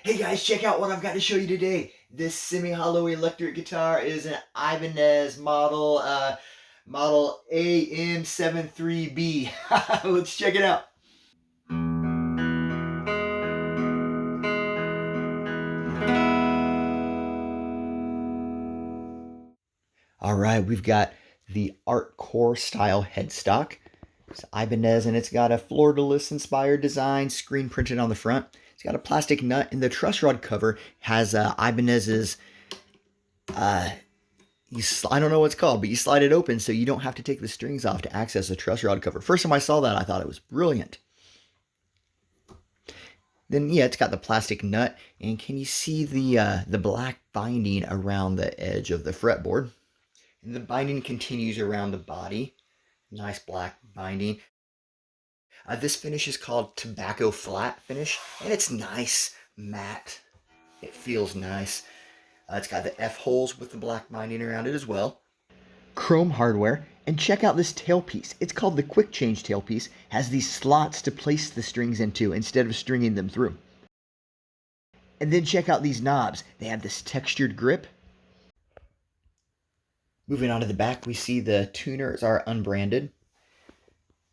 Hey guys, check out what I've got to show you today. This semi-hollow electric guitar is an Ibanez model AM73B. Let's check it out. All right, we've got the Art Core style headstock. It's Ibanez, and it's got a fleur-de-lis inspired design, screen printed on the front. It's got a plastic nut, and the truss rod cover has Ibanez's I don't know what it's called, but you slide it open so you don't have to take the strings off to access the truss rod cover. First time I saw that, I thought it was brilliant. Then, yeah, it's got the plastic nut, and can you see the black binding around the edge of the fretboard? And the binding continues around the body. Nice black binding. This finish is called tobacco flat finish, and it's nice, matte. It feels nice. It's got the F holes with the black binding around it as well. Chrome hardware, and check out this tailpiece. It's called the quick change tailpiece. Has these slots to place the strings into instead of stringing them through. And then check out these knobs. They have this textured grip. Moving on to the back, we see the tuners are unbranded.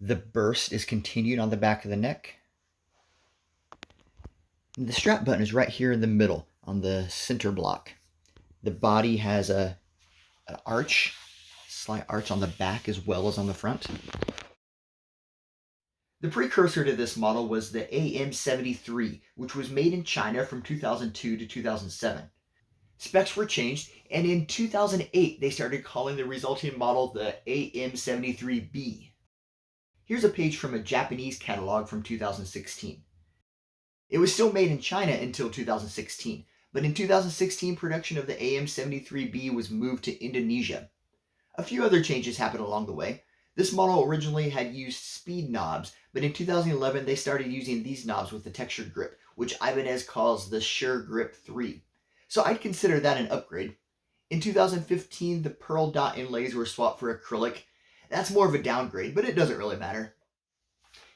The burst is continued on the back of the neck. And the strap button is right here in the middle on the center block. The body has an arch, slight arch on the back as well as on the front. The precursor to this model was the AM73, which was made in China from 2002 to 2007. Specs were changed, and in 2008 they started calling the resulting model the AM73B. Here's a page from a Japanese catalog from 2016. It was still made in China until 2016, but in 2016 production of the AM73B was moved to Indonesia. A few other changes happened along the way. This model originally had used speed knobs, but in 2011 they started using these knobs with the textured grip, which Ibanez calls the Sure Grip 3. So I'd consider that an upgrade. In 2015, the pearl dot inlays were swapped for acrylic. That's more of a downgrade, but it doesn't really matter.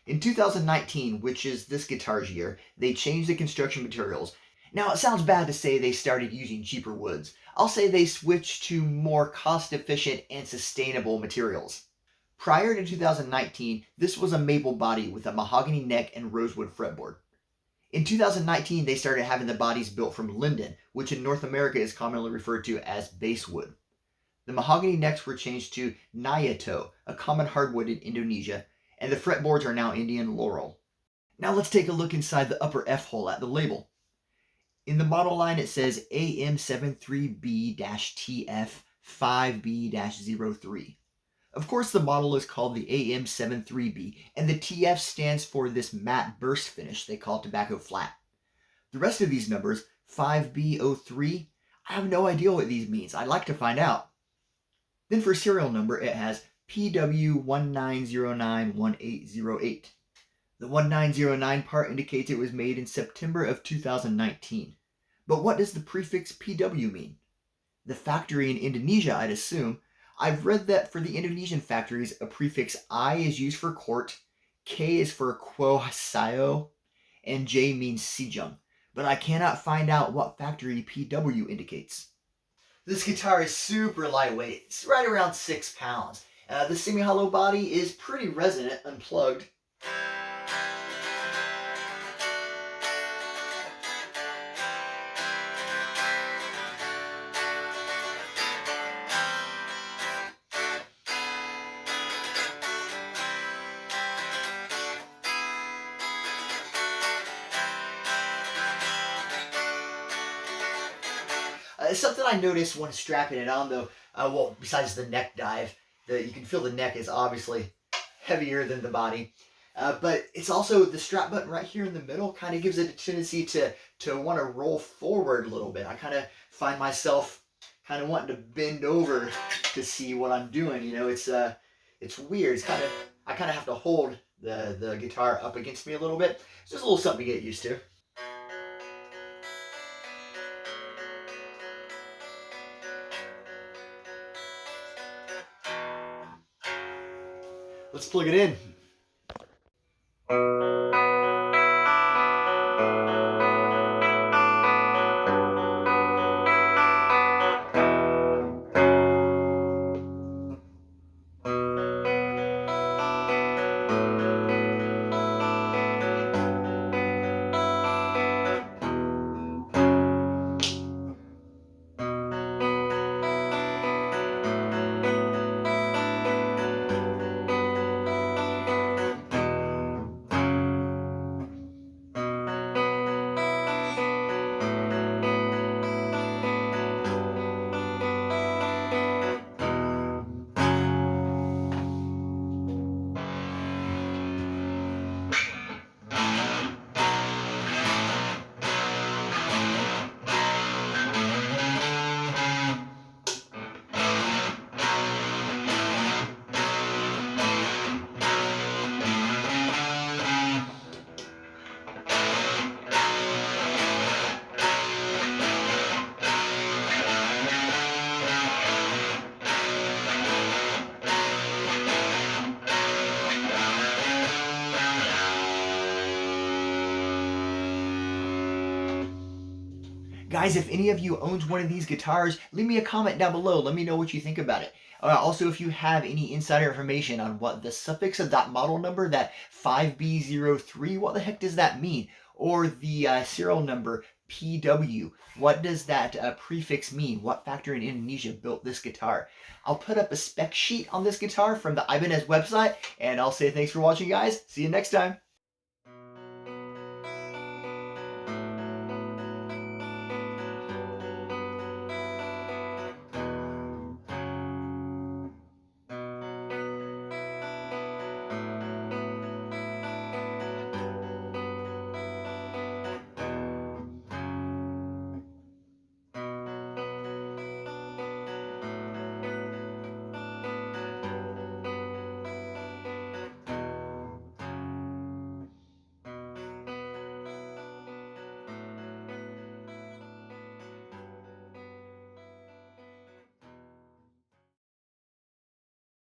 In 2019, which is this guitar's year, they changed the construction materials. Now, it sounds bad to say they started using cheaper woods. I'll say they switched to more cost-efficient and sustainable materials. Prior to 2019, this was a maple body with a mahogany neck and rosewood fretboard. In 2019, they started having the bodies built from linden, which in North America is commonly referred to as basswood. The mahogany necks were changed to Nyato, a common hardwood in Indonesia, and the fretboards are now Indian laurel. Now let's take a look inside the upper F hole at the label. In the model line it says AM73B-TF5B-03. Of course the model is called the AM73B, and the TF stands for this matte burst finish they call tobacco flat. The rest of these numbers, 5B03, I have no idea what these means. I'd like to find out. Then for serial number it has PW19091808. The 1909 part indicates it was made in September of 2019. But what does the prefix PW mean? The factory in Indonesia, I'd assume. I've read that for the Indonesian factories, a prefix I is used for quart, K is for kuosayo, and J means sejong. But I cannot find out what factory PW indicates. This guitar is super lightweight. It's right around 6 pounds. The semi-hollow body is pretty resonant, unplugged. Something I noticed when strapping it on, though, well, besides the neck dive, you can feel the neck is obviously heavier than the body. But it's also the strap button right here in the middle kind of gives it a tendency to want to roll forward a little bit. I kind of find myself kind of wanting to bend over to see what I'm doing. You know, it's weird. It's I kind of have to hold the guitar up against me a little bit. It's just a little something to get used to. Let's plug it in. Guys, if any of you owns one of these guitars, leave me a comment down below. Let me know what you think about it. Also, if you have any insider information on what the suffix of that model number, that 5B03, what the heck does that mean? Or the serial number PW, what does that prefix mean? What factory in Indonesia built this guitar? I'll put up a spec sheet on this guitar from the Ibanez website, and I'll say thanks for watching, guys. See you next time.